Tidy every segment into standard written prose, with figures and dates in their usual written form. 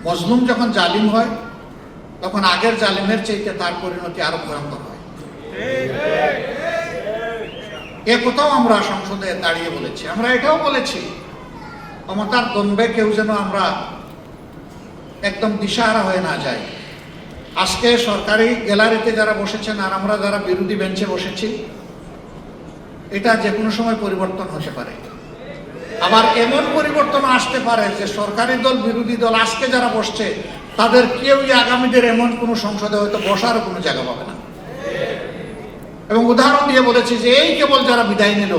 মজলুম যখন জালিম হয় তখন আগের জালিমের চাইতে তার পরিণতি আরো ভয়ঙ্কর হয়। এ কোথাও আমরা সংসদে দাঁড়িয়ে বলেছি, আমরা এটাও বলেছি ক্ষমতার দ্বন্দ্বে কেউ যেন আমরা একদম দিশাহারা হয়ে না যায়। আজকে সরকারি গ্যালারিতে যারা বসেছেন আর আমরা যারা বিরোধী বেঞ্চে বসেছি, এটা যে কোনো সময় পরিবর্তন হতে পারে। আবার এমন পরিবর্তন আসতে পারে যে সরকারি দল বিরোধী দল আজকে যারা বসছে তাদের কেউই আগামীদের এমন কোনো সংসদে হয়তো বসারও কোনো জায়গা পাবে না। এবং উদাহরণ দিয়ে বলেছি যে এই কেবল যারা বিদায় নিল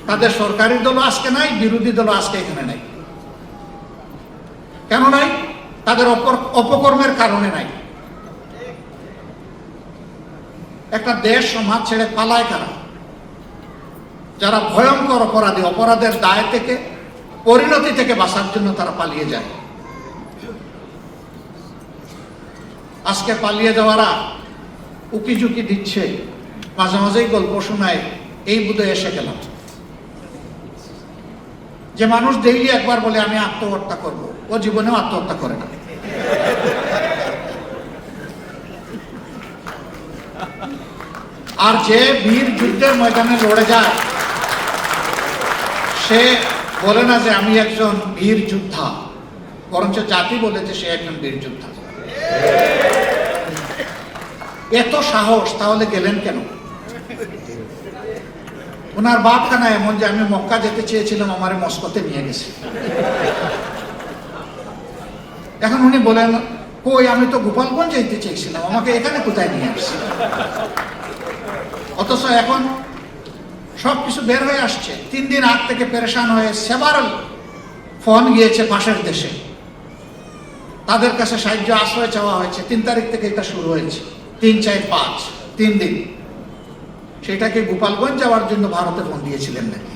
তাদের সরকারি দলও আজকে নাই, বিরোধী দলও আজকে এখানে নাই। কেন নাই? তাদের অপকর্মের কারণে নাই। একটা দেশ সমাজ ছেড়ে পালায় কারা? যারা ভয়ঙ্কর অপরাধী, অপরাধের দায় থেকে পরিণতি থেকে বাঁচার জন্য তারা পালিয়ে যায়। আজকে পালিয়ে যাওয়ারা উকিঝুঁকি দিচ্ছে, মাঝে মাঝেই গল্প শোনায় এই বুধে এসে গেলাম। যে মানুষ ডেইলি একবার বলে আমি আত্মহত্যা করব, ও জীবনেও আত্মহত্যা করে না। আর যে বীর যুদ্ধের ময়দানে লড়ে যায় সে বলে না যে আমি একজন বীর যোদ্ধা, বরঞ্চ জাতি বলে যে সে একজন বীর যোদ্ধা। এত সাহস তাহলে গেলেন কেন? ওনার বাপখানা এমন যে আমি মক্কা যেতে চেয়েছিলাম, আমারে মস্কোতে নিয়ে গেছে। এখন উনি বলেন কই আমি তো গোপালগঞ্জ যেতে চেয়েছিলাম, আমাকে এখানে কোথায় নিয়ে আসছে? অথচ এখন সবকিছু বের হয়ে আসছে। 3 দিন আগ থেকে পেরেশান হয়ে সেভারাল ফোন গিয়েছে পাশের দেশে, তাদের কাছে সাহায্য আশ্রয় চাওয়া হয়েছে। 3 তারিখ থেকে এটা শুরু হয়েছে, 3, 4, 5 3 দিন। সেটাকে গোপালগঞ্জ যাওয়ার জন্য ভারতে ফোন দিয়েছিলেন নাকি?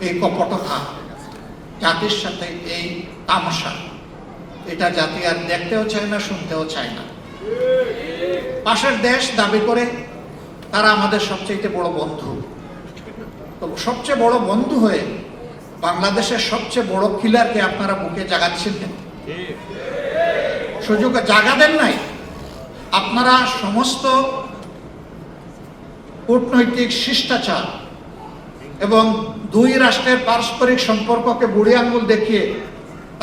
এই কপটতা, জাতির সাথে এই তামাশা, এটা জাতি আর দেখতেও চায় না, শুনতেও চায় না। পাশের দেশ দাবি করে তারা আমাদের সবচেয়ে বড় বন্ধু। তো সবচেয়ে বড় বন্ধু হয়ে বাংলাদেশের সবচেয়ে বড় কিলারকে আপনারা বুকে জাগাচ্ছেন কেন? সুযোগ জাগা দেন নাই। আপনারা সমস্ত কূটনৈতিক শিষ্টাচার এবং 2 রাষ্ট্রের পারস্পরিক সম্পর্ককে বুড়ি আঙ্গুল দেখিয়ে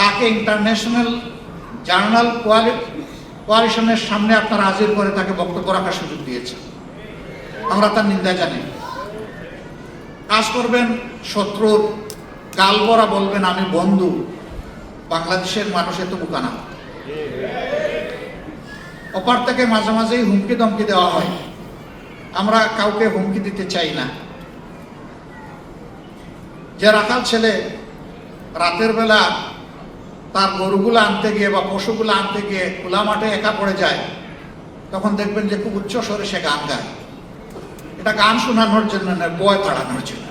তাকে ইন্টারন্যাশনাল জার্নাল কোয়ালিশনের সামনে আপনারা হাজির করে তাকে বক্তব্য রাখার সুযোগ দিয়েছেন। আমরা তার নিন্দা জানি। কাজ করবেন শত্রুর গাল ভরা, বলবেন আমি বন্ধু। বাংলাদেশের মানুষ এত বোকা না। অপার থেকে মাঝে মাঝেই হুমকি দমকি দেওয়া হয়, আমরা কাউকে হুমকি দিতে চাই না। যে রাখাল ছেলে রাতের বেলা তার গরুগুলো আনতে গিয়ে বা পশুগুলো আনতে গিয়ে খোলা মাঠে একা পড়ে যায়, তখন দেখবেন যে খুব উচ্চ স্বরে সে গান গায়। এটা গান শোনানোর জন্য না, বয় ফাড়ানোর জন্য।